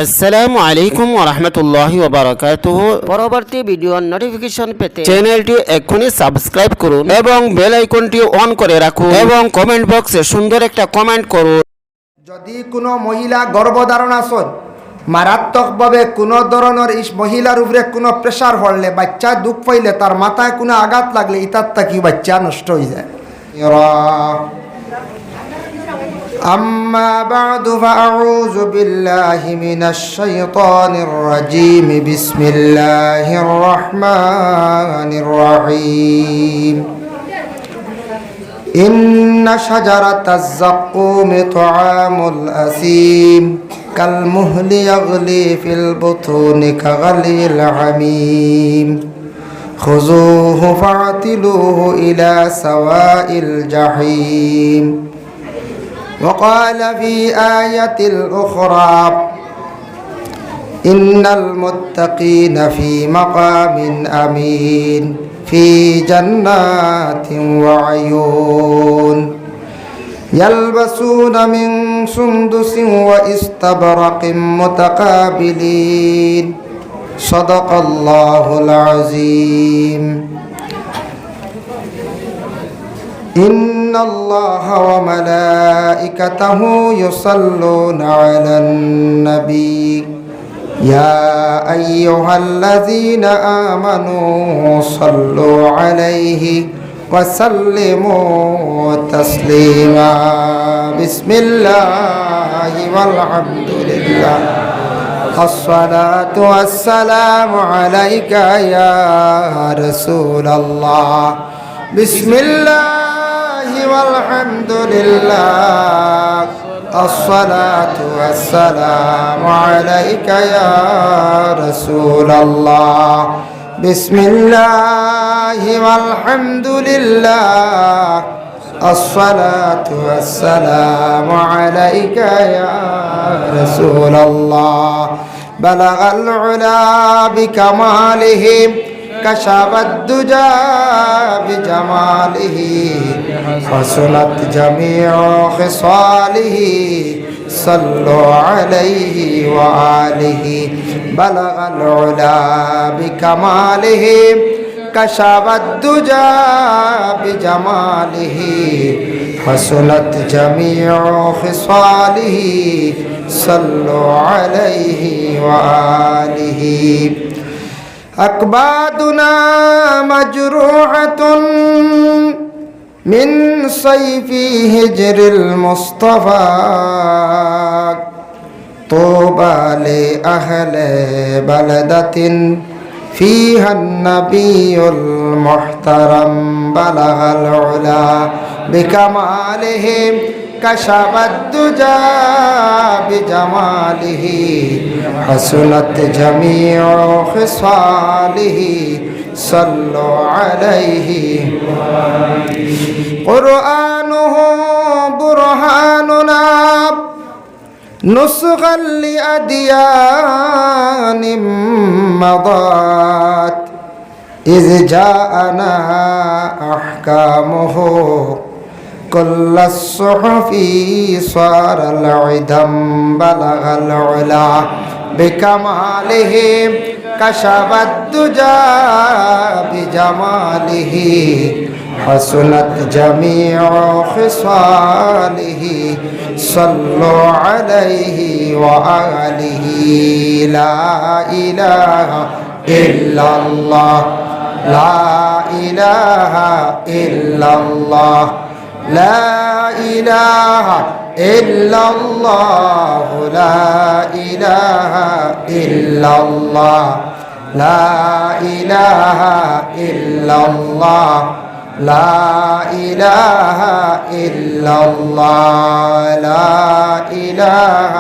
আসসালামু আলাইকুম ওয়া রাহমাতুল্লাহি ওয়া বারাকাতুহু। পরবর্তী ভিডিওর নোটিফিকেশন পেতে চ্যানেলটি এখনই সাবস্ক্রাইব করুন এবং বেল আইকনটি অন করে রাখুন এবং কমেন্ট বক্সে সুন্দর একটা কমেন্ট করুন। যদি কোনো মহিলা গর্ভধারণ আসন মারাত্মকভাবে কোনো ধরনের মহিলার উপরে কোনো প্রেশার পড়লে, বাচ্চা দুঃখ পাইলে, তার মাথায় কোনো আঘাত লাগলে ইতার থাকি বাচ্চা নষ্ট হয়ে যায়। أما بعد فأعوذ بالله من الشيطان الرجيم. بسم الله الرحمن الرحيم. إن شجرة الزقوم طعام الأثيم كالمهل يغلي في البطون كغلي الحميم خذوه فاعتلوه إلى سواء الجحيم. وقال في آية أخرى إن المتقين في مقام أمين في جنات وعيون يلبسون من سندس واستبرق متقابلين صدق الله العظيم. إن الله وملائكته يصلون على النبي يا أيها الذين آمنوا صلوا عليه وسلموا تسليما. بسم الله والحمد لله الصلاة والسلام عليك يا رسول الله. بسم الله والحمد لله الصلاة والسلام عليك يا رسول الله. بسم الله والحمد لله الصلاة والسلام عليك يا رسول الله. بلغ العلا بكماله كشف الدجى بجماله حسنت جميع خصاله صلوا عليه وآله. بلغ العلا بكماله كشف الدجى بجماله حسنت جميع خصاله صلوا عليه وآله. أكبادنا مجروحة من صيف هجر المصطفى طوبى لأهل بلدة فيها النبي المحترم. بلغ العلا بكماله كشف الدجى بجماله حسنت جميع خصاله صلوا عليه. قرآنه برهاننا نسخا لأديان مضات إذ جاءنا أحكامه كل الصحف صار العدم. بلغ العلا بكماله كشف الدجى بجماله حسنت جميع خصاله صلوا عليه وآله. لا إله إلا الله لا إله إلا الله لا إله إلا الله لا إله إلا الله لا إله إلا الله لا إله إلا الله لا إله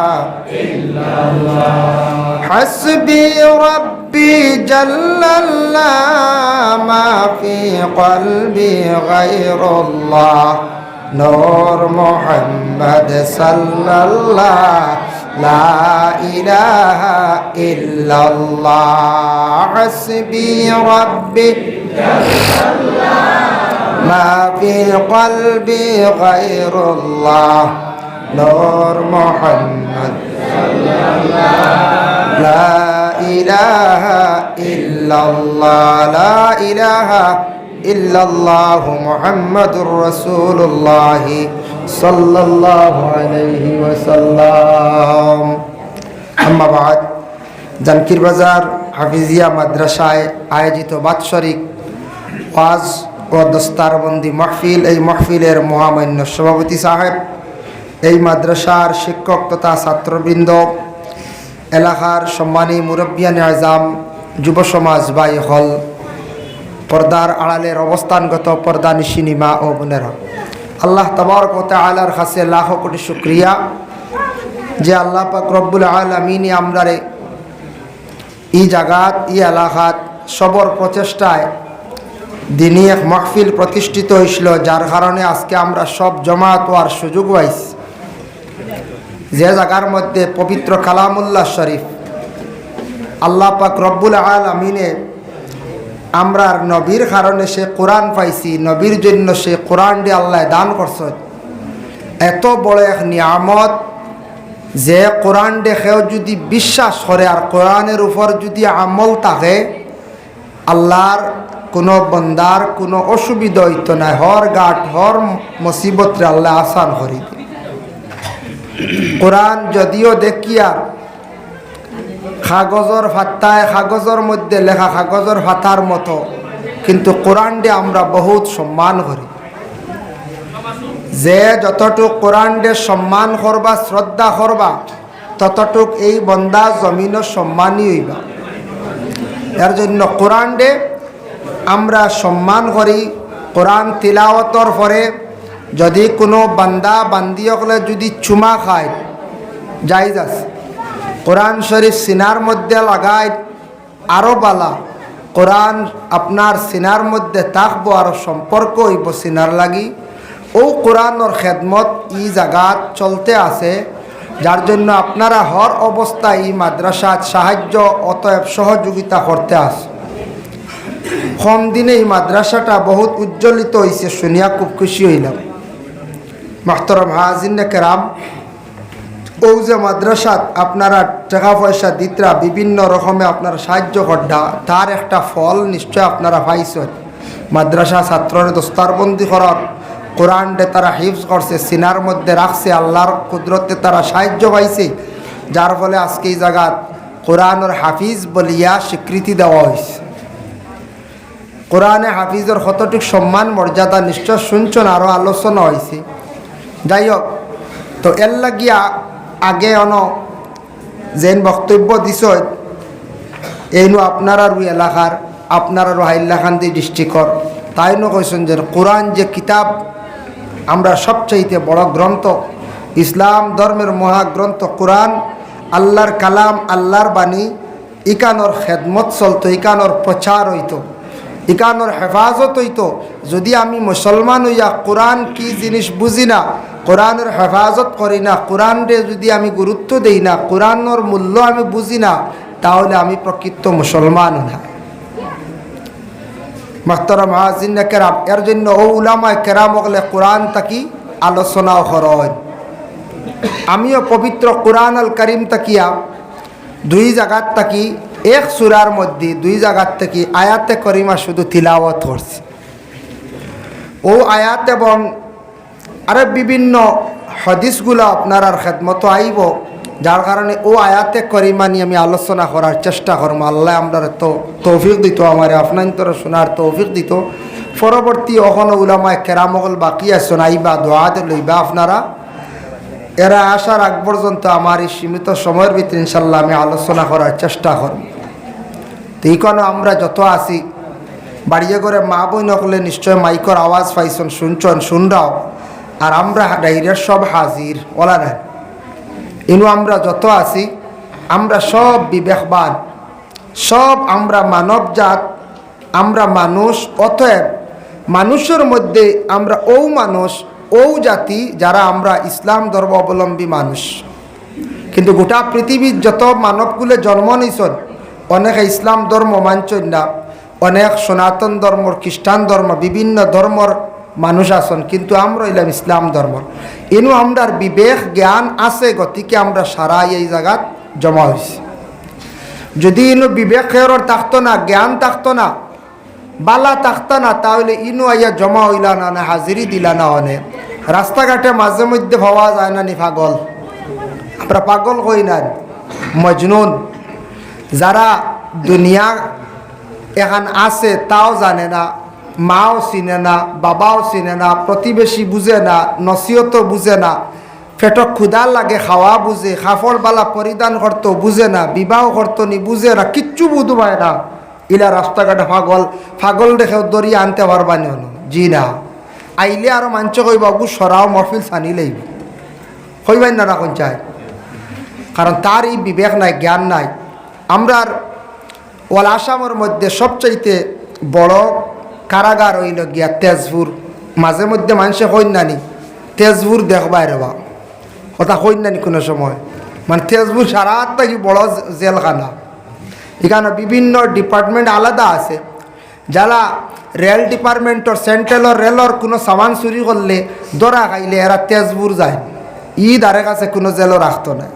إلا الله. حسبي ربي جل الله ما في قلبي غير الله نور محمد صلى الله لا إله إلا الله. حسبي ربي ما في قلبي غير الله نور محمد صلى الله ইল্লাল্লাহ লা ইলাহা ইল্লাল্লাহু মুহাম্মাদুর রাসূলুল্লাহ সাল্লাল্লাহু আলাইহি ওয়াসাল্লাম। আম্মা বাদ, জানকির বাজার হাফিজিয়া মাদ্রাসায় আয়োজিত বাৎসরিক ওয়াজ ও দস্তারবন্দি মাহফিল, এই মাহফিলের মহামান্য সভাপতি সাহেব, এই মাদ্রাসার শিক্ষক তথা ছাত্রবৃন্দ, এলাকার সম্মানী মুরব্বিয়ান আজম, যুব সমাজ ভাই হল, পর্দার আড়ালের অবস্থানগত পর্দা নিশিনী মা ও বোনেরা, আল্লাহ তাবারক ওয়া তাআলার কাছে লাখ কোটি শুকরিয়া যে আল্লাহ পাক রব্বুল আলামিন আমরারে এই জায়গাত ই এলাকাত সবর প্রচেষ্টায় দিনী এক মাহফিল প্রতিষ্ঠিত হয়েছিল, যার কারণে আজকে আমরা সব জমাত হওয়ার সুযোগ পাইছি। যে জায়গার মধ্যে পবিত্র কালামুল্লাহ শরীফ আল্লাহ পাক রব্বুল আলামিনে আমরার নবীর কারণে সে কোরআন পাইছি, নবীর জন্য সে কোরআন দিয়ে আল্লাহ দান করছে। এত বড় এক নিয়ামত যে কোরআন দেখেও যদি বিশ্বাস করে আর কোরআনের উপর যদি আমল থাকে, আল্লাহর কোনো বন্দার কোনো অসুবিধা হইতো না, হর গাট হর মুসিবতরে আল্লাহ আসান করি। কোরআন যদিও দেখি আর কাগজের ফাত্তায়, কাগজের মধ্যে লেখা কাগজের ফাতার মতো, কিন্তু কোরআন দিয়ে আমরা বহুত সম্মান করি। যে যতটুক কোরআন দিয়ে সম্মান করবা, শ্রদ্ধা করবা, ততটুক এই বন্দা জমিনও সম্মানই হইবা। এর জন্য কোরআন দিয়ে আমরা সম্মান করি। কোরআন তিলাওয়াতর পরে যদি কোনো বান্দা বান্দিসকলে যদি চুমা খায় জায়েজ আছে, কোরআন শরীফ সিনার মধ্যে লাগায় আরও বালা, কোরআন আপনার সিনার মধ্যে থাকবো, আরও সম্পর্ক হইব সিনার লাগি। ও কোরআনের খেদমত ই জায়গাত চলতে আছে, যার জন্য আপনারা হর অবস্থায় এই মাদ্রাসাত সাহায্য অতএব সহযোগিতা করতে আছে। কম দিনে এই মাদ্রাসাটা বহুত উজ্জ্বলিত হয়েছে শুনিয়া খুব খুশি হইলাম। মাহতরম হাজিনে কেরাম, ও যে মাদ্রাসাত আপনারা টাকা পয়সা দিতরা, বিভিন্ন রকমে আপনারা সাহায্য করডা, তার একটা ফল নিশ্চয় আপনারা পাইছেন। মাদ্রাসা ছাত্ররে দস্তারবন্দি করার, কোরআন ডে তারা হিফজ করছে, সিনার মধ্যে রাখছে, আল্লাহর কুদরতে তারা সাহায্য পাইছে, যার ফলে আজকে এই জায়গাত কোরআনের হাফিজ বলিয়া স্বীকৃতি দেওয়া হয়েছে। কোরআনে হাফিজের কতটুক সম্মান মর্যাদা নিশ্চয় শুনছেন, আরও আলোচনা হয়েছে। যাই হোক, তো এর লাগিয়া আগে যেন বক্তব্য দিছ এইনো আপনারার এলাকার, আপনারারও হাইলাকান্দি ডিস্ট্রিক্টর, তাইনো কইছেন যে কোরআন যে কিতাব আমরা সবচাইতে বড় গ্রন্থ, ইসলাম ধর্মের মহাগ্রন্থ কোরআন, আল্লাহর কালাম, আল্লাহর বাণী, ইকানোর খেদমত চলতো, ইকানোর প্রচার হইতো, ইকানোর হেফাজত হইতো। যদি আমি মুসলমান হইয়া কোরআন কি জিনিস বুঝি না, কোরআনের হেফাজত করি না, কোরআনরে যদি আমি গুরুত্ব দেই না, কোরআনের মূল্য আমি বুঝি না, তাহলে আমি প্রকৃত মুসলমান না। মাহতারাম হাজিন কেরাম, এর জন্য ও উলামায়ে কেরাম হলে কোরআন তাকি আলোচনাও করেন। আমিও পবিত্র কোরআন আল করিম তাকিয়া দুই জায়গার তাকি এক সূরার মধ্যে দুই জায়গার থেকে আয়াতে করিমা শুধু তিলাওয়াত করছি। ও আয়াত এবং আরো বিভিন্ন হাদিসগুলো আপনার আর খেদমত আইব, যার কারণে ও আয়াতে করিমা নিয়ে আমি আলোচনা করার চেষ্টা করবো। আল্লাহ আমরা তো তৌফিক দিত, আমার আপনার তোরা শোনার তৌফিক দিত। পরবর্তী অখনো উলামায়ে কেরামগল বাকি আছেন, আইবা দোয়াত লইবা আপনারা। এরা আসার আগ পর্যন্ত আমার এই সীমিত সময়ের ভিতরে ইনশাল্লাহ আমি আলোচনা করার চেষ্টা করব। তো এইখানে আমরা যত আছি বাড়িয়ে করে মা বই নকলে নিশ্চয় মাইকর আওয়াজ পাইছেন, শুনছেন, শুনরাও। আর আমরা ডাইরের সব হাজির ওলা না, ইনু আমরা যত আছি আমরা সব বিবেকবান, সব আমরা মানবজাত, আমরা মানুষ। অতএব মানুষের মধ্যে আমরা ও মানুষ, ও জাতি যারা আমরা ইসলাম ধর্ম অবলম্বী মানুষ। কিন্তু গোটা পৃথিবীর যত মানবগুলো জন্ম নিয়েছেন, অনেকে ইসলাম ধর্ম মানছেন না, অনেক সনাতন ধর্ম, খ্রিস্টান ধর্ম, বিভিন্ন ধর্মর মানুষ আছেন, কিন্তু আমরা এলাম ইসলাম ধর্ম। এনু আমরার বিবেক জ্ঞান আছে, গতিকে আমরা সারা এই জায়গাত জমা হয়েছি। যদি ইনু বিবেক খেয়রর থাকতো না, জ্ঞান থাকতো না, বালা থাকতো না, তাহলে ইনু আইয়া জমা হইলা না, না হাজিরি দিলা না। অনে রাস্তাঘাটে মাঝে মধ্যে ভাবা যায় না নি পাগল, আমরা পাগল কই না, মজনুন। যারা দুনিয়া এখন আছে তাও জানে না, মাও চিনে না, বাবাও চিনে না, প্রতিবেশী বুঝে না, নসিহত বুঝে না, পেটক ক্ষুধা লাগে খাওয়া বুঝে, কাপড় বালা পরিধান করতো বুঝে না, বিবাহ করতো নি বুঝে না, কিচ্ছু বুঝবায় না। ইলা রাস্তাঘাটে পাগল, পাগল দেখেও দরিয়া আনতে পারবানি হলো জি না। আইলে আরো মাঞ্চ কইবা গু সরাও মহফিল ছানি লইব, কইবাই না রাখুন চাই, কারণ তার এই বিবেক নাই, জ্ঞান নাই। আমরার ওয়াল আসামের মধ্যে সবচাইতে বড় কারাগার হইল গিয়া তেজপুর। মাঝে মধ্যে মানুষে কইনানি তেজপুর দেখবাই রে বা কথা কইনানি কোনো সময়, মানে তেজপুর সারা থাকি বড় জেলখানা। এখানে বিভিন্ন ডিপার্টমেন্ট আলাদা আছে। যারা রেল ডিপার্টমেন্টর সেন্ট্রালর রেলর কোনো সামান চুরি করলে ধরা খাইলে এরা তেজপুর যায়, ঈদ আরেক আছে কোনো জেলও রাখতো না।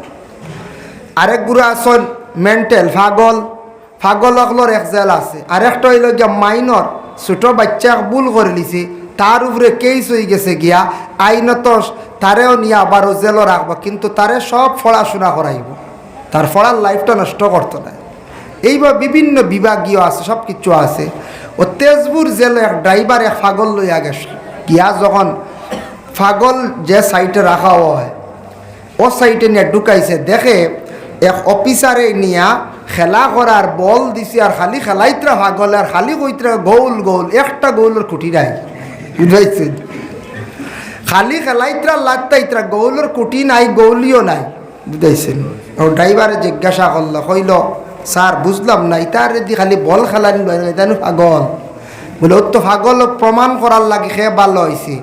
আরেক গুরু আসন মেন্টাল পাগল, পাগল অকলর এক জেল আছে। আরেকটা হইল গিয়া মাইনর, ছোটো বাচ্চা ভুল করে লিছে, তার উপরে কেস হয়ে গেছে গিয়া আইনত তারেও নিয়ে আবারও জেলও রাখবো, কিন্তু তারে সব পড়াশোনা করাইব, তার পড়ার লাইফটা নষ্ট করতো না। এইভাবে বিভিন্ন বিভাগীয় আছে, সব কিছু আছে। ও তেজপুর জেলে এক ড্রাইভার এক পাগল লইয়া গেছে গিয়া, যখন পাগল যে সাইটে রাখা হয় ও সাইটে নিয়ে ঢুকাইছে, দেখে এক অফিসারে নিয়া খেলা করার বল দিছে, আর খালি খেলাইত্রা পাগল, আর খালি কইত্রা গোল গোল, একটা গোলের খুঁটি নাই, বুঝাইছে? খালি খেলাইত্রা লাত্তাইত্রা, গোলের কুটি নাই, গৌলিও নাই, বুঝাইছেন? ও ড্রাইভারে জিজ্ঞাসা করলো, কইল স্যার বুঝলাম না, ইতার যদি খালি বল খেলানি জানো পাগল, বলে ওর তো পাগল প্রমাণ করার লাগে সে ভালো হয়েছে।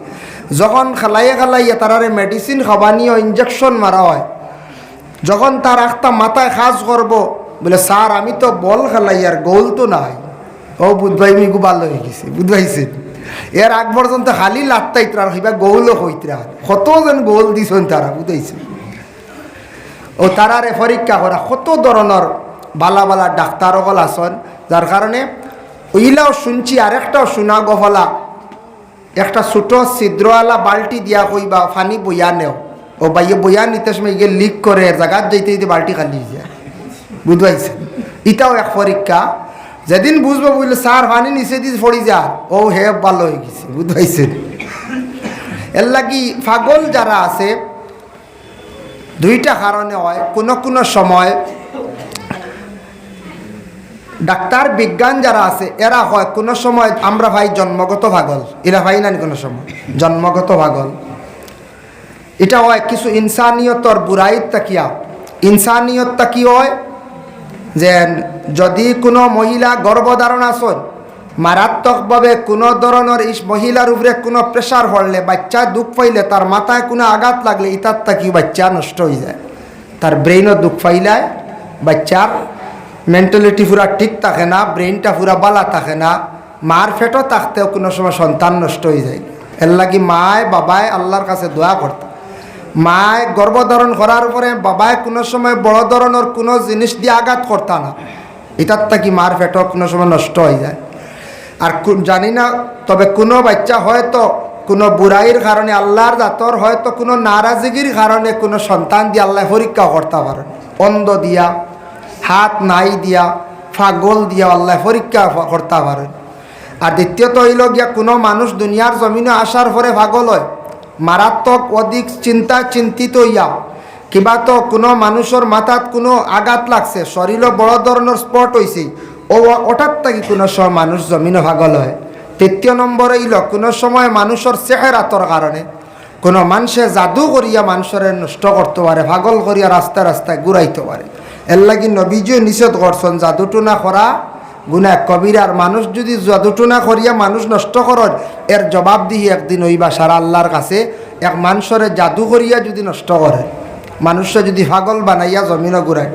যখন খেলাইয়া খেলাইয়া তারারে মেডিসিন খাবানিও ইঞ্জেকশন মারা হয়, যখন তার একটা মাথায় খাস করবো, বলে স্যার আমি তো বল খেলাই আর গোল তো নাই। ও বুধবাই মিগু ভালো হয়ে গেছে, বুঝবাইছেন? এর আগ পর্যন্ত খালি লাত্তাইত্রা, হইবা গোলও হইত্রা, কতজন গোল দিছেন তারা, বুঝাইছে? ও তারারে পরীক্ষা করা কত ধরনের বালা বালা ডাক্তার সকল আসন, যার কারণে ওইলাও শুনছি। আরেকটাও শোনা গফলা, একটা ছোটো ছিদ্রওয়ালা বাল্টি দিয়া কইবা ফানি বইয়া নেও, ও বাইয়ে বইয়া নিতে সময় গিয়ে লিক করে জায়গাত যাইতে যাইতে বাল্টি খালি যায়, বুঝবাইছে? এটাও এক পরীক্ষা। যেদিন বুঝবো বুঝলে স্যার পানি নিচে দিয়ে পড়ি যা, ও হে ভালো হয়ে গেছে, বুঝবাইছে? এর লাগি পাগল যারা আছে দুইটা কারণে হয়। কোনো কোনো সময় ডাক্তার বিজ্ঞান যারা আছে এরা হয় কোনো সময় আমরা ভাই জন্মগত পাগল, এরা ভাই না কোনো সময় জন্মগত পাগল। এটা হয় কিছু ইনসানিয়তর বুড়াইত তাকিয়া। ইনসানিয়তটা কি হয়, যে যদি কোনো মহিলা গর্ভধারণ আসন, মারাত্মকভাবে কোনো ধরনের মহিলার উপরে কোনো প্রেশার পড়লে, বাচ্চা দুঃখ পাইলে, তার মাথায় কোনো আঘাত লাগলে ইতার তাকি বাচ্চা নষ্ট হয়ে যায়, তার ব্রেইনও দুঃখ পাইলায়, বাচ্চার মেন্টালিটি পুরা ঠিক থাকে না, ব্রেইনটা পুরা বালা থাকে না, মার ফেটও থাকতেও কোনো সময় সন্তান নষ্ট হয়ে যায়। এর লাগি মায় বাবায় আল্লাহর কাছে দোয়া করতে, মায় গর্ভধারণ করার পরে বাবায় কোনো সময় বড় ধরনের কোনো জিনিস দিয়ে আঘাত করতা না, এটার থাকি মার ফেটও কোনো সময় নষ্ট হয়ে যায়। আর জানি না, তবে কোনো বাচ্চা হয়তো কোনো বুড়াইয়ের কারণে, আল্লাহর জাতর হয়তো কোনো নারাজিগির কারণে কোনো সন্তান দিয়ে আল্লাহ পরীক্ষা করতে পারেন, অন্ধ দিয়া, হাত নাই দিয়া, পাগল দিয়া আল্লাহ পরীক্ষা করতে পারেন। আর দ্বিতীয়ত হইল গিয়া কোনো মানুষ দুনিয়ার জমিনে আসার পরে পাগল হয়, মারাত্মক অধিক চিন্তিত হইয়া, কিবা তো কোনো মানুষের মাথাত কোনো আঘাত লাগছে, শরীরও বড় ধরনের স্পট হয়েছে, ও হঠাৎ থাকি কোনো সময় মানুষ জমিনে পাগল হয়। তৃতীয় নম্বর হইল কোনো সময় মানুষের চেহারাতর কারণে কোনো মানুষে জাদু করিয়া মানুষের নষ্ট করতে পারে, পাগল করিয়া রাস্তায় রাস্তায় ঘুরাইতে পারে। এর লাগি নবীজিও নিষেধ করছেন জাদুটুনা করা গুনাহ কবিরার। মানুষ যদি জাদুটুনা করিয়া মানুষ নষ্ট করেন, এর জবাব দিয়ে একদিন হইবা সারা আল্লাহর কাছে। এক মানুষের জাদু করিয়া যদি নষ্ট করে, মানুষে যদি পাগল বানাইয়া জমিনও ঘুরায়,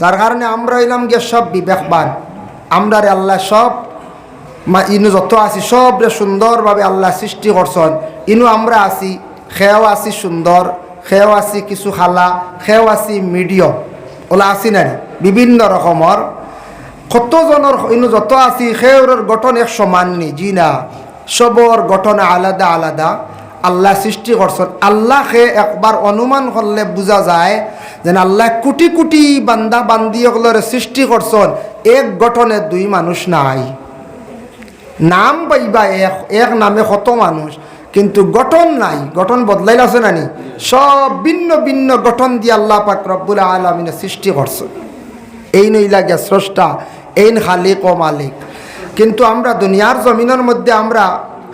যার কারণে আমরা হইলাম গিয়ে সব বিবেকবান। আমরা রে আল্লাহ সব ইনু যত আছি সব রে সুন্দরভাবে আল্লাহ সৃষ্টি করছেন। ইনু আমরা আছি, খেয়েও আছি সুন্দর, খেয়েও আছি কিছু খালা, খেয়েও আছি মিডিয়াম। ওলা আসি না বিভিন্ন রকমের কতজনের যত আছি সেওর গঠন এক সমান নি জি না সবর গঠন আলাদা আলাদা আল্লাহ সৃষ্টি করছেন আল্লাহকে একবার অনুমান করলে বোঝা যায় যেন আল্লাহ কোটি কোটি বান্দা বান্দি ওগুলোর সৃষ্টি করছেন এক গঠনে দুই মানুষ নাই নাম পাইবা এক এক নামে কত মানুষ কিন্তু গঠন নাই গঠন বদলাইল আছে নানি সব ভিন্ন ভিন্ন গঠন দিয়ে আল্লাহ পাক রব্বুল আলামিনের সৃষ্টি করছেন এই নইলা গে স্রষ্টা এইন খালিক ও মালিক কিন্তু আমরা দুনিয়ার জমিনের মধ্যে আমরা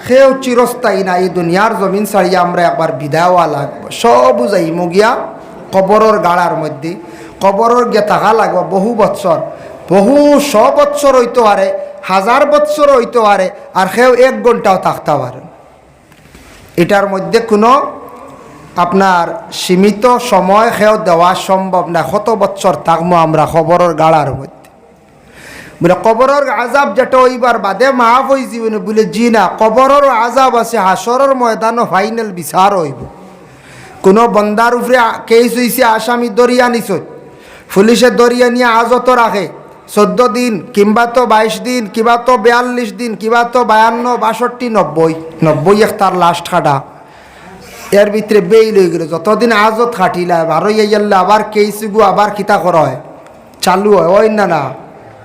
সেও চিরস্থায়ী না এই দুনিয়ার জমিন ছাড়িয়ে আমরা একবার বিদায়ওয়া লাগবো সব যাইমু গিয়া কবরের গাড়ার মধ্যে কবরের গিয়ে থাকা লাগবো বহু বৎসর বহু 100 বৎসর হইতে পারে 1000 বৎসর হইতে পারে আর সেও 1 ঘন্টাও থাকতে পারে এটার মধ্যে কোনো আপনার সীমিত সময় সেও দেওয়া সম্ভব না কত বৎসর থাকবো আমরা কবরের গাড়ার মধ্যে বলে কবরের আজাব যেটা ওইবার বাদে মাফ হয়ে যাবে বলে জি না কবরের আজাব আছে হাসরের ময়দানও ফাইনাল বিচার হইব কোনো বন্দার উপরে কেস হইছে আসামি দরিয়া নিছ পুলিশে দরিয়া নিয়ে আজত রাখে 14 দিন কিংবা তো 22 দিন কিংবা তো 42 দিন কিংবা তো 52 62 90 এক তার লাস্ট খাটা এর ভিতরে বেইল হয়ে গেল যতদিন আজত খাটিলা বারো ইয়াল্লা আবার কেস গু আবার কিতা করা হয় চালু হয় ওই না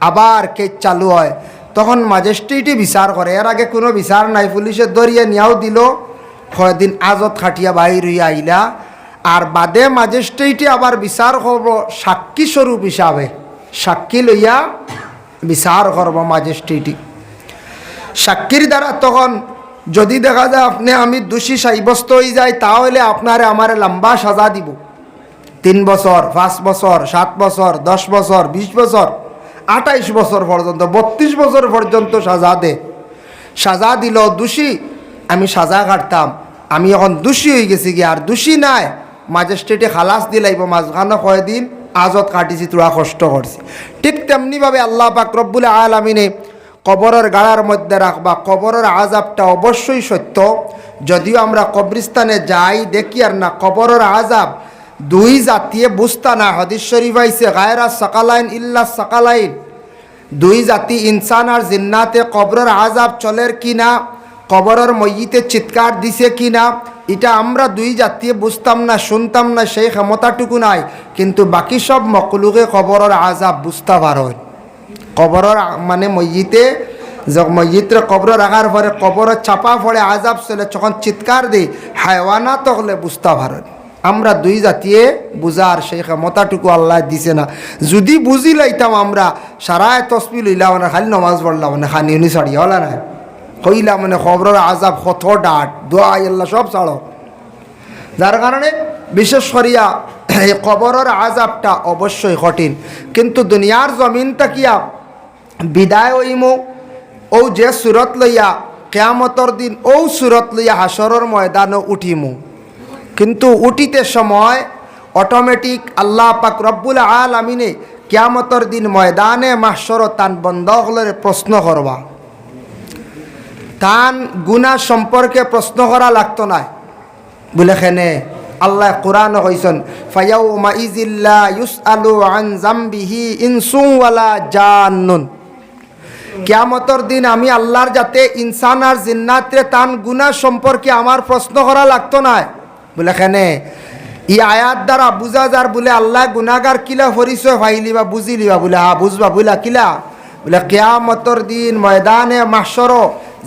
আবার কেস চালু হয় তখন ম্যাজিস্ট্রেটই বিচার করে এর আগে কোনো বিচার নাই পুলিশের দরিয়া নিয়েও দিল কয়দিন আজত খাটিয়া বাহির হইয়া আইলা আর বাদে ম্যাজিস্ট্রেটই আবার বিচার করব সাক্ষী স্বরূপ হিসাবে সাক্ষী লইয়া বিচার করব ম্যাজিস্ট্রেটই সাক্ষীর দ্বারা তখন যদি দেখা যায় আপনি আমি দোষী সাব্যস্ত হয়ে যাই তাহলে আপনারে আমারে লম্বা সাজা দিব 3 বছর 5 বছর 7 বছর 10 বছর 20 বছর 28 বছর পর্যন্ত 32 বছর পর্যন্ত সাজা দিল দোষী আমি সাজা কাটতাম আমি এখন দোষী হয়ে গেছি কি আর দোষী নাই ম্যাজিস্ট্রেটে খালাস দিলাইব মাঝখানে কয়দিন আজত কাটিছি তোরা কষ্ট করছি ঠিক তেমনিভাবে আল্লাহ পাক রব্বুল আলামিনে কবরের গাড়ার মধ্যে রাখবা কবরের আজাবটা অবশ্যই সত্য যদিও আমরা কবরস্থানে যাই দেখি আর না কবরের আজাব দুই জাতিয়ে বুঝতা না হাদিস শরীফ আইছে গায়রা সাকালাইন ইল্লা সাকালাইন দুই জাতি ইনসান আর জিন্নাতে কবরের আজাব চলের কিনা কবরের মইতে চিৎকার দিছে কিনা এটা আমরা দুই জাতিয়ে বুঝতাম না শুনতাম না সেই ক্ষমতাটুকু নাই কিন্তু বাকি সব মকলুকে কবরের আজাব বুঝতে পারেন কবরের মানে মইতে মইতে কবর রাখার পরে কবরের চাপা পড়ে আজাব চলে যখন চিৎকার দিই হায়ওয়ানা তখলে বুঝতে পারেন আমরা দুই জাতিয়ে বুঝার সেই ক্ষমতাটুকু আল্লাহ দিছে না যদি বুঝি লাইতাম আমরা সারায় তসবি লইলাম না খালি নমাজ পড়লাম না খানি উনি ছাড়িয়ে হলা না কইলাম মানে খবরের আজাব কত ডাট দোয়া আল্লাহ সব ছাড়ো যার কারণে বিশেষ করিয়া এই কবরের আজাবটা অবশ্যই কঠিন কিন্তু দুনিয়ার জমিনটা কিয়া বিদায় হইমু ও যে সুরত লইয়া কিয়ামতর দিন ও সুরত লইয়া হাসরের ময়দানে উঠিমু কিন্তু উঠিতে সময় অটোমেটিক আল্লাহ পাক রব্বুল আলামিনে কিয়ামতর দিন ময়দানে মাহশর তান বন্ধকলের প্রশ্ন করবা তান গুনাহ সম্পর্কে প্রশ্ন করা লাগতো না বলে খেনে আল্লাহ কোরআন কইছেন ফায়াউমা ইজিল্লা ইউসআলু আন যামবিহি ইনসুন ওয়ালা জান্নুন কিয়ামতর দিন আমি আল্লাহর যাতে ইনসান আর জিন্নাতে তান গুনাহ সম্পর্কে আমার প্রশ্ন করা লাগতো না বলে খেনে ই আয়াত দ্বারা বুঝা যার বলে আল্লাহ গুনাহগার কিলা পরিচয় পাইলিবা বুঝিলিবা বলে হা বুঝবা বলে কিলা বলে কিয়ামতর দিন ময়দানে মাহশর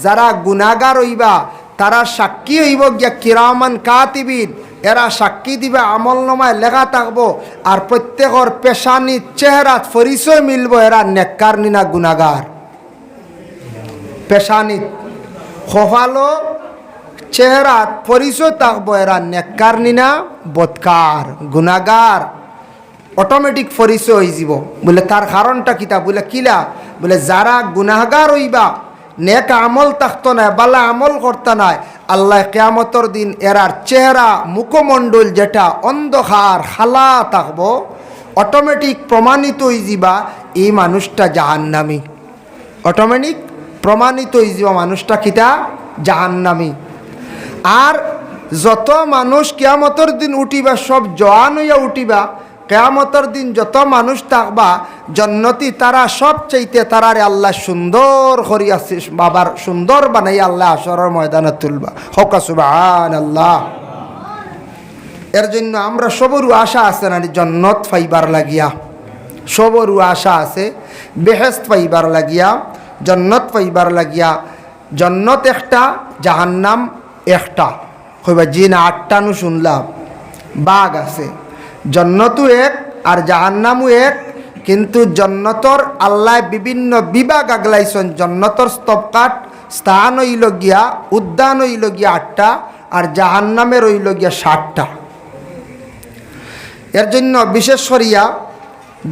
যারা গুনাহগার হইবা তারা সাক্ষী হইব গিয়া কিরামান কাতিবিন এরা সাক্ষী দিবে আমলনামায় লেখা থাকবো আর প্রত্যেকের পেশানি চেহারাত পরিচয় মিলব এরা নেককার নিনা গুনাহগার পেশানি খোফালো চেহারাত পরিচয় থাকবো এরা নেককার নিনা বদকার গুনাহগার অটোমেটিক পরিচয় হয়ে যাব বলে তার কারণটা কিতা বলে কিলা বলে যারা গুনাহগার হইবা নেক আমল থাকতো না বালা আমল করতে নাই আল্লাহ কিয়ামতর দিন এরার চেহারা মুখমণ্ডল যেটা অন্ধকার খালা থাকবো অটোমেটিক প্রমাণিত হয়ে যাবা এই মানুষটা জাহান্নামী অটোমেটিক প্রমাণিত হয়ে যাবা মানুষটা কিতা জাহান্নামী আর যত মানুষ কিয়ামতর দিন উঠিবা সব জওয়ান হইয়া উঠিবা কিয়ামতের দিন যত মানুষ থাকবা জান্নাতি তারা সব চাইতে তারারে আল্লাহ সুন্দর করিয়া বাবার সুন্দর বানাই আল্লাহ হাশরের ময়দানে তুলবা। হক সুবহানাল্লাহ। এর জন্য আমরা সবরু আশা আছে না জান্নাত পাইবার লাগিয়া, সবরু আশা আছে বেহেশত পাইবার লাগিয়া, জান্নাত পাইবার লাগিয়া। জান্নাত একটা, জাহান্নাম একটা, কইবা জি না আটটা নু শুনলাম, বাঘ আছে। জান্নাতও এক আর জাহান্নামও এক, কিন্তু জান্নাতর আল্লাহ বিভিন্ন বিভাগ আগলাইছেন। জান্নাতর স্তবকাট স্থান হইল গিয়া, উদ্যান হইল গিয়া 8টা, আর জাহান্নামের হইল গিয়া 60টা। এর জন্য বিশেষ করিয়া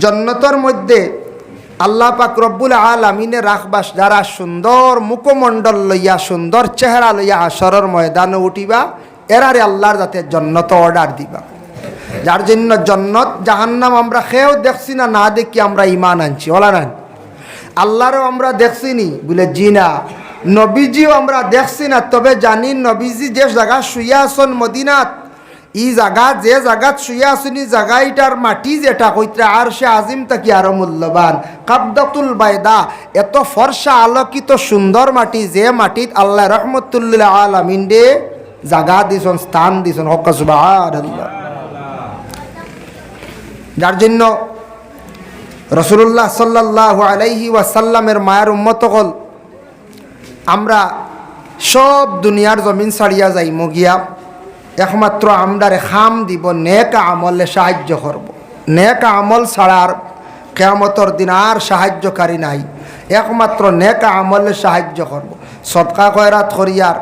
জান্নাতর মধ্যে আল্লাহ পাক রব্বুল আলামিনে রাখবাস যারা সুন্দর মুখমণ্ডল লইয়া, সুন্দর চেহারা লইয়া হাশরের ময়দানে উঠিবা, এরারে আল্লাহর যাতে জান্নাত অর্ডার দিবা। যার জন্য জান্নাত জাহান্নাম আমরা খেয়েও দেখছি না, না দেখি আমরা ঈমান আনছি, ওলা না। আল্লাহরও আমরা দেখছি নি বলে জি না, নবীজিও আমরা দেখছি না, তবে জানি নবীজি যে জায়গা শুইয়া আসন মদিনাত, ই জায়গা যে জায়গাত শুইয়া আসুন ই জায়গাটার মাটি যেটা কইত্রা আর সে আজিম তাকি আরো মূল্যবান, কাবদাতুল বাইদা, এত ফর্সা আলোকিত সুন্দর মাটি, যে মাটিত আল্লাহ রহমতুল্লিল আলামিন দে জায়গা দিছন, স্থান দিছন। হক সুবহানাল্লাহ। যার জন্য রাসূলুল্লাহ সাল্লাল্লাহু আলাইহি ওয়াসাল্লামের মায়ের উম্মত হল আমরা সব দুনিয়ার জমিন ছাড়িয়া যাইম গিয়া, একমাত্র আমরারে খাম দিব, নেক আমলে সাহায্য করব। নেক আমল ছাড়ার কিয়ামতের দিন আর সাহায্যকারী নাই, একমাত্র নেক আমলে সাহায্য করব। সদকা খয়রাত করিয়ার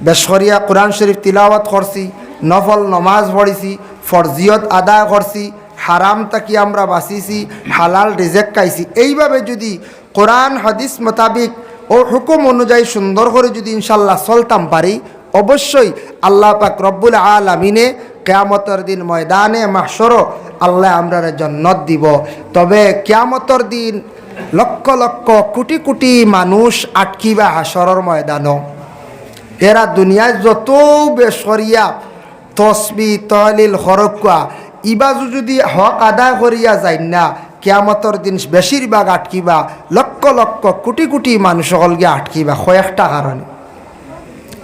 বেশ করিয়া কোরআন শরীফ তিলাওয়াত করছি, নফল নমাজ পড়িছি, ফরজিয়ত আদায় করছি, হারাম তাকি আমরা বাঁচিছি, হালাল রিজেক খাইছি। এইভাবে যদি কোরআন হাদিস মোতাবিক ও হুকুম অনুযায়ী সুন্দর করে যদি ইনশাল্লাহ চলতাম পারি, অবশ্যই আল্লাহ পাক রব্বুল আলামিনে কিয়ামতের দিন ময়দানে মাহশরও আল্লাহ আমরারে জান্নাত দিব। তবে কিয়ামতের দিন লক্ষ লক্ষ কোটি কোটি মানুষ আটকিবা হাশরের ময়দানও। এরা দুনিয়ায় যত বেসরিয়া তসবি তহলিল হরকুয়া ইবাজু যদি হক আদায় করিয়া যায় না, কিয়ামতের দিন বেশিরভাগ আটকিবা, লক্ষ লক্ষ কোটি কোটি মানুষ সকল গিয়ে আটকিবা কয়েকটা কারণে।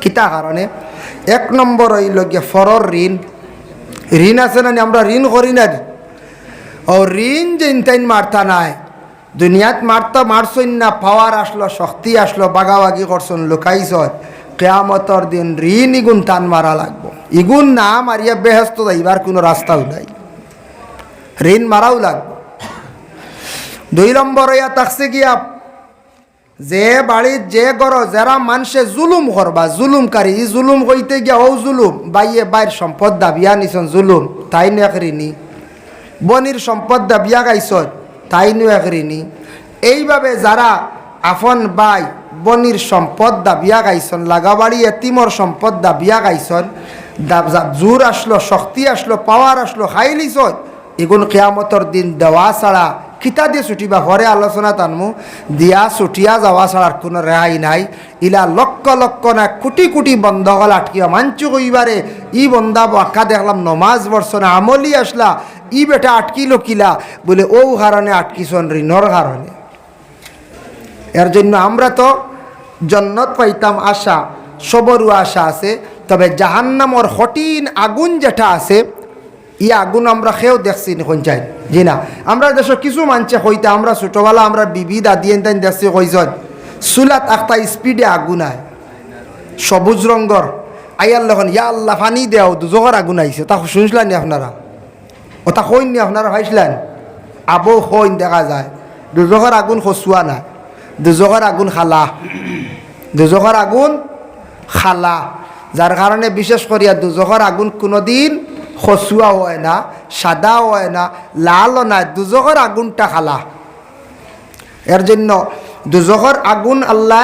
কিতা কারণে? এক নম্বর হইল গিয়ে ফরর ঋণ। ঋণ আছে না, আমরা ঋণ করি না, ও ঋণ যে ইনতাইন মারতা নাই, দুনিয়াত মারছইন না, পাওয়ার আসলো, শক্তি আসলো, বাগাবাগি করছন, লুকাইছ, কিয়ামতের দিন ঋণ ইগুন টান মারা লাগবো। ইগুন না মারিয়া বেহেস্ত যাইবার কোনো রাস্তাও নাই, ঋণ মারাও লাগবো। 2 নম্বর হইয়া থাকছে গিয়া যে বাড়ির যে গর যারা মানুষে জুলুম করবা, জুলুমকারী, ই জুলুম হইতে গিয়া ও জুলুম, বাইয়ে বাইর সম্পদ দাবিয়া নিছন জুলুম, তাই নো এক ঋণী। বনির সম্পদ দাবিয়া গাইছ, তাই নো এক ঋণী। এইভাবে যারা আফন বাই বনির সম্পদ দাবিয়া গাইছন, লাগাবাড়ি এতিমর সম্পদ দাবিয়া গাইছন, জোর আসলো, শক্তি আসলো, পাওয়ার আসলো, খাই লিছ, এগুলো কিয়ামতের দিন দেওয়া ছাড়া কিতা দিয়ে ছুটিবা, ঘরে আলোচনা টানমু, দিয়া ছুটিয়া যাওয়া ছাড়ার কোনো রেহাই নাই। ইলা লক্ষ লক্ষ না কোটি কোটি বন্ধকল আটকিবা। মানচু কইবারে ই বন্ধা বাক্কা দেখলাম নমাজ বর্ষনা আমলি আসলা, ই বেটা আটকিল কিলা, বলে ও কারণে আটকিছন ঋণর কারণে। এর জন্য আমরা তো জান্নাত পাইতাম আশা, সবরু আশা আছে, তবে জাহান্নামর কঠিন আগুন যেটা আছে, ই আগুন আমরা খেয়েও দেখছি এখন চাই জি না। আমরা দেশে কিছু মানছে হইতে, আমরা ছোটোবেলা আমরা বিবি দাদি এনতেন দেখছি কইজন চুলাত একটা স্পিডে আগুন আয়, সবুজ রঙর, আইয়ার লখন ইয়া আল্লাহ পানি দেও, দুজোর আগুন আইছে। তা শুনছিলেন নি আপনারা? ওটা কইন নি আপনারা ভাইছিলেন? আবৌ কইন দেখা যায় দুজোর আগুন খসুয়া না, দুজোর আগুন খালা, দুজোর আগুন খালা, যার কারণে বিশেষ করিয়া দুজোর আগুন কোনোদিন খসুয়া হয় না, সাদা হয় না, লালও না, দুজোর আগুনটা খালা। এর জন্য দুজোর আগুন আল্লাহ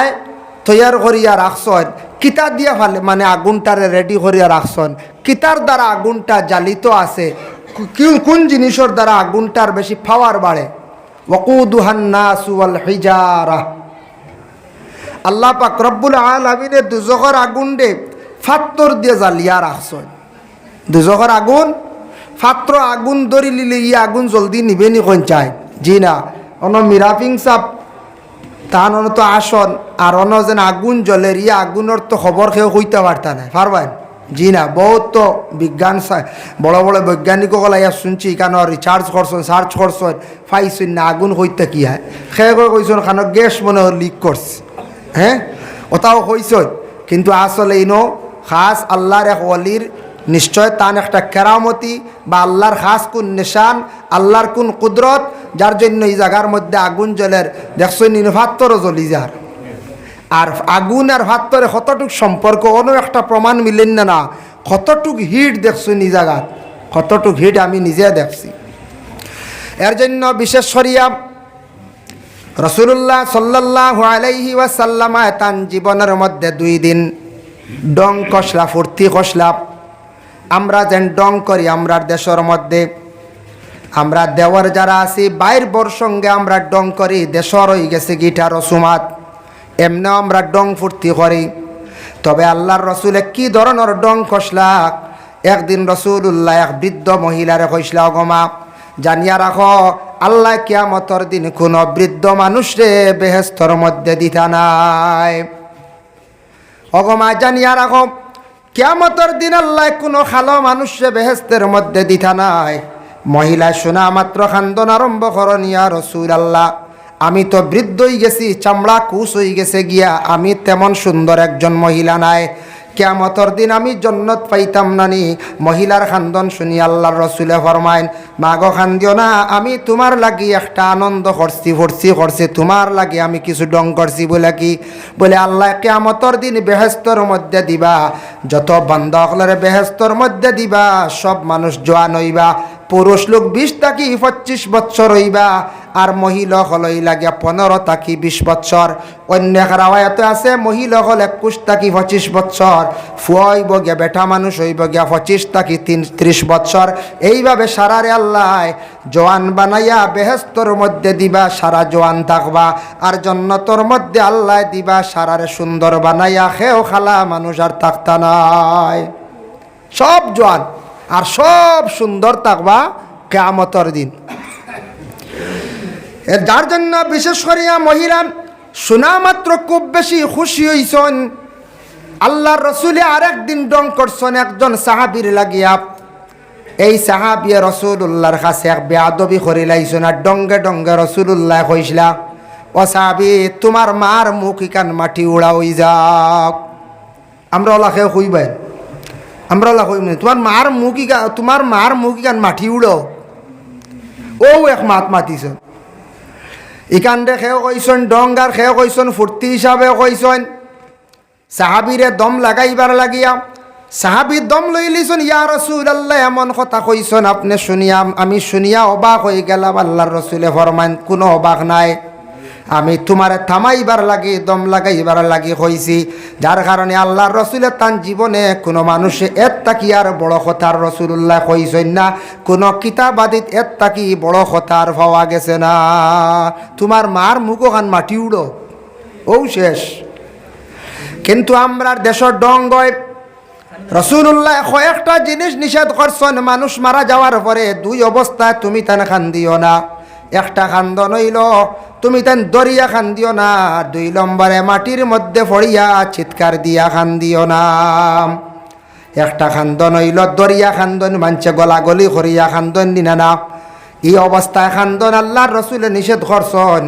তৈয়ার করিয়া রাখছেন, কিতা দিয়া ফালে মানে আগুনটারে রেডি করিয়া রাখছেন, কিতার দ্বারা আগুনটা জ্বালিত আছে, কোন জিনিসের দ্বারা আগুনটার বেশি পাওয়ার বাড়ে। ওয়াকুদুহান নাসু ওয়াল হিজারা। আল্লাহ পাক রব্বুল আলামিনের দুজোর আগুন দে ফাত্তর দিয়ে জ্বালিয়া রাখছেন। দুজোর আগুন ফাত্র আগুন ধরি লিলে ই আগুন জলদি নিবে নি কোন চায় জি না অন মিরাফিং সাপ তান তো আসন আর অন যেন আগুন জ্বলের ইয়ে আগুনের তো খবর খেয়ে হইতে পারতা না পারবেন জি না বহুত তো বিজ্ঞান বড় বড় বৈজ্ঞানিকসকল ইয়া শুনছি কেন রিচার্জ করছেন সার্চ করছেন পাইছেন না আগুন হইতে কি হয় খেয়ে করে কইছেন কেন গ্যাস মনে হয় লিক করছে হ্যাঁ ওটাও হইছ কিন্তু আসলে ইনো খাস আল্লাহর এক অলির নিশ্চয় তান একটা কেরামতি বা আল্লাহর খাস কোন নিশান আল্লাহর কোন কুদরত যার জন্য এই জায়গার মধ্যে আগুন জ্বলের দেখছেন ফাত্তরও জ্বলি যার আর আগুন আর ভাত্তরে কতটুক সম্পর্ক অন্য একটা প্রমাণ মিলেন না কতটুক হিট দেখছো নি জায়গাত কতটুক হিট আমি নিজে দেখছি এর জন্য বিশেষ করিয়া রাসূলুল্লাহ সাল্লাল্লাহু আলাইহি ওয়াসাল্লাম তান জীবনের মধ্যে 2 দিন ডং কষলা ফুর্তি কষলা আমরা যেন ডং করি আমরা দেশের মধ্যে আমরা দেওয়ার যারা আছি বাইর বর সঙ্গে আমরা ডং করি দেশর হয়ে গেছে গিটার রসুমাত এমনি আমরা ডং ফুর্তি করি তবে আল্লাহর রসুলে কি ধরনের ডং কষলা একদিন রসুল্লাহ এক বৃদ্ধ মহিলারে কইসলা অগমা জানিয়া রাখো আল্লাহ কিয়ামতর দিন কোন বৃদ্ধ মানুষরে বেহেস্তর মধ্যে দিতা নাই অগমা জানিয়া রাখো কিয়ামতর দিন আল্লাহ কোনো খালো মানুষরে বেহেস্তের মধ্যে দিতা নাই মহিলা শোনা মাত্র খান্দন আরম্ভ করন ইয়া রসুল আল্লাহ আমি তো বৃদ্ধ হয়ে গেছি চামড়া কুশ হয়ে গেছে গিয়া আমি তেমন সুন্দর একজন মহিলা নাই কিয়ামতর দিন আমি জন্নত পাইতাম নানি মহিলার খান্দন শুনি আল্লাহর রসুলে ফরমাইন মাগো খান্দিও না আমি তোমার লাগি একটা আনন্দ করছি তোমার লাগি আমি কিছু ডং করছি বলে কি বলে আল্লাহ কিয়ামতর দিন বেহেস্তর মধ্যে দিবা যত বান্দা হলরে বেহেস্তর মধ্যে দিবা সব মানুষ জোয়ান হইবা পুরুষ লোক 20 থেকে 25 বছর হইবা আর মহিলা হলই লাগে 15 থেকে 20 বছর অন্য রাওয়ায়াতে আছে মহিলা হল 21 থেকে 25 বছর ফুয়াইব গিয়া বেটা মানুষ হইব গিয়া 25 থেকে 30 বছর এইভাবে সারারে আল্লাহ জওয়ান বানাইয়া বেহেস্তর মধ্যে দিবা সারা জওয়ান থাকবা আর জান্নাতের মধ্যে আল্লাহ দিবা সারারে সুন্দর বানাইয়া খেও খালা মানুষ আর থাকতা নাই সব জওয়ান আর সব সুন্দর থাকবা কিয়ামতের দিন যার জন্য বিশেষ করিয়া মহিলা শোনা মাত্র খুব বেশি খুশি হইছেন আল্লাহর রসুলে আরেকদিন ডং করছেন একজন সাহাবীর লাগিয়া এই সাহাবী রাসূলুল্লাহর কাছে এক বেয়াদবি করে লাইছেন আর ডঙ্গে ডঙ্গে রাসূলুল্লাহ কইসলা ও সাহাবী তোমার মার মুখ ইকান মাটি উড়া হই যাক আমরা ওলাকে কইবাই আমরা ওলা কইব তোমার মার মুখ ইকান মাটি উড়ো ও এক মাত মাতিছেন ইকান্ডে খেয়ে কইছেন ডঙ্গার খেয়ে কইছেন ফুর্তি হিসাবে কইছেন সাহাবীরে দম লাগাইবার লাগিয়া সাহাবী দম লই লিছেন ইয়া রাসূলুল্লাহ এমন কথা কইছেন আপনি শুনিয়া আমি শুনিয়া অবাক হয়ে গেলাম আল্লাহর রাসূলে ফরমান কোনো অবাক নাই আমি তোমারে থামাইবার লাগি দম লাগাইবার লাগি কইছি যার কারণে আল্লাহর রসুলের তান জীবনে কোনো মানুষে এত তাকি আর বড় কথার রাসূলুল্লাহ কইছেন না কোনো কিতাবাদিত এত তাকি বড় কথার পাওয়া গেছে না তোমার মার মুখখান মাটি উড়ো ও শেষ কিন্তু আমরার দেশের ডঙ্গয় রাসূলুল্লাহ কয়েকটা জিনিস নিষেধ করছেন মানুষ মারা যাওয়ার পরে 2 অবস্থায় তুমি তান খান্দিও না একটা খান্দন হইল তুমি তান দরিয়া খান্দিও না 2 নম্বরে মাটির মধ্যে পড়িয়া চিৎকার দিয়া খান্দিও না একটা খান্দন হইল দরিয়া খান্দন মানছে গলাগলি করিয়া খান্দন দিনা না এই অবস্থায় খান্দন আল্লাহর রসুলে নিষেধ করছেন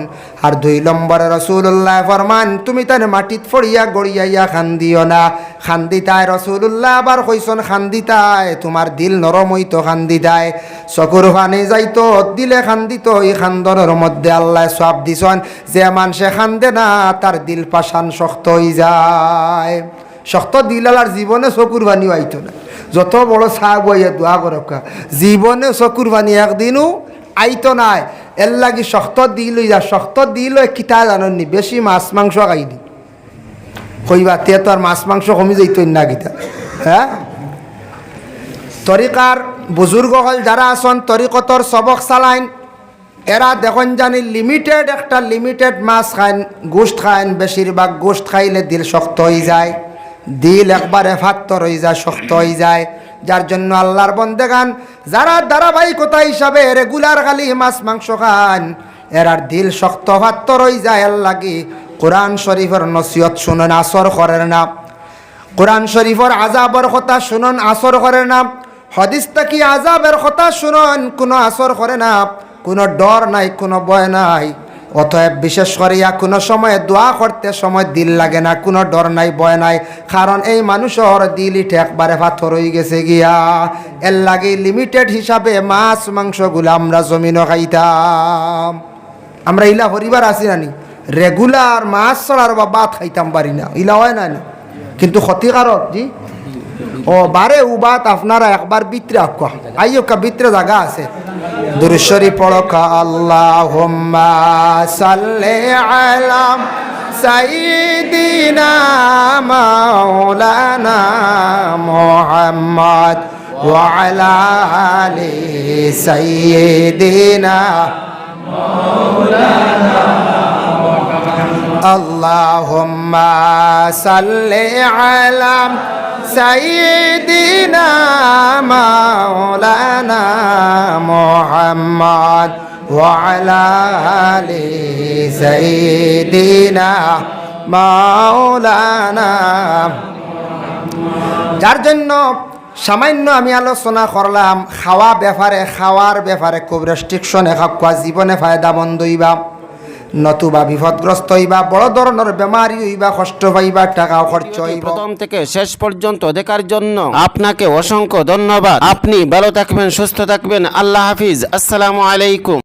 আর 2 নম্বরে রাসূলুল্লাহ ফরমান তুমি তান মাটিত পড়িয়া গড়িয়াইয়া খান্দিও না খান্দিতায় রাসূলুল্লাহ আবার কইছেন খান্দিতায় তোমার দিল নরম হইতো খান্দিতায় চকুর পানি যাইতো দিলে খান্দিত এই খান্দনের মধ্যে আল্লাহ সওয়াব দিছেন যে মানুষে খান্দে না তার দিল পাশান শক্ত হয়ে যায় শক্ত দিল আর জীবনে চকুর পানি আইতো না যত বড় চাহ বইয়া দোয়া করকা জীবনে চকুর পানি একদিনও আইতো নাই এর লাগি শক্ত দিল যা শক্ত দিল কিতা জাননি বেশি মাছ মাংস খাইনি কইবা তে তো আর মাছ মাংস কমি যাইত না কিতা হ্যাঁ তরিকার বুজুর্গ হল যারা আসন তরিকতর সবক চালাইন এরা দেখুন জানি লিমিটেড একটা লিমিটেড মাছ খাইন গোস্ত খাইন বেশিরভাগ গোস্ত খাইলে দিল শক্ত হয়ে যায় দিল একবারে ফাত্তর হয়ে যায় শক্ত হয়ে যায় যার জন্য আল্লাহর বন্দেগান যারা ধারাবাহিকতা হিসাবে রেগুলার খালি মাছ মাংস খান এরার দিল শক্ত ভাত্ত রই যায় লাগি কোরআন শরীফের নসিহত শুনেন আসর করেন না, কোরআন শরীফের আযাবের কথা শুনন আসর করে না, হাদিস থেকে আযাবের কথা শুনন কোনো আসর করে না, কোনো ডর নাই কোনো ভয় নাই। অতএব বিশেষ করিয়া কোনো সময় দোয়া করতে সময় দিল লাগে না, কোনো ডর নাই ভয় নাই, কারণ এই মানুষের দিলই একবারে পাথর হয়ে গেছে গিয়া। এর লাগে লিমিটেড হিসাবে মাছ মাংসগুলো আমরা জমিনও খাইতাম। আমরা ইলা পরিবার আছি নানি রেগুলার মাছ ছাড়ার বা ভাত খাইতাম পারি না, ইলা হয় না না কিন্তু ক্ষতিকারক জি। ও বারে উবাত আপনারা একবার বিত্রে আঁকা আইও কা বিত্রে জায়গা আছে দুরুশরী পড়কা আল্লাহুম্মা সাল্লি আলা সাইয়্যিদিনা মাওলানা মুহাম্মদ ওয়া আলা আলি সাইয়্যিদিনা আল্লাহুম্মা সাল্লি আলা সাইয়্যিদিনা মাওলানা মুহাম্মদ ওয়া আলা আলি সাইয়্যিদিনা মাওলানা। যার জন্য সামান্য আমি আলোচনা করলাম খাওয়ার ব্যাপারে খুব রেস্ট্রিকশন একা জীবনে ফায়দামন্দ হইবা, নতুবা বিপদগ্রস্ত হইবা, বড় ধরনের বেমারি হইবা, কষ্ট পাইবা, টাকাও খরচ হইবা। প্রথম থেকে শেষ পর্যন্ত দেখার জন্য আপনাকে অসংখ্য ধন্যবাদ। আপনি ভালো থাকবেন, সুস্থ থাকবেন। আল্লাহ হাফিজ। আসসালামু আলাইকুম।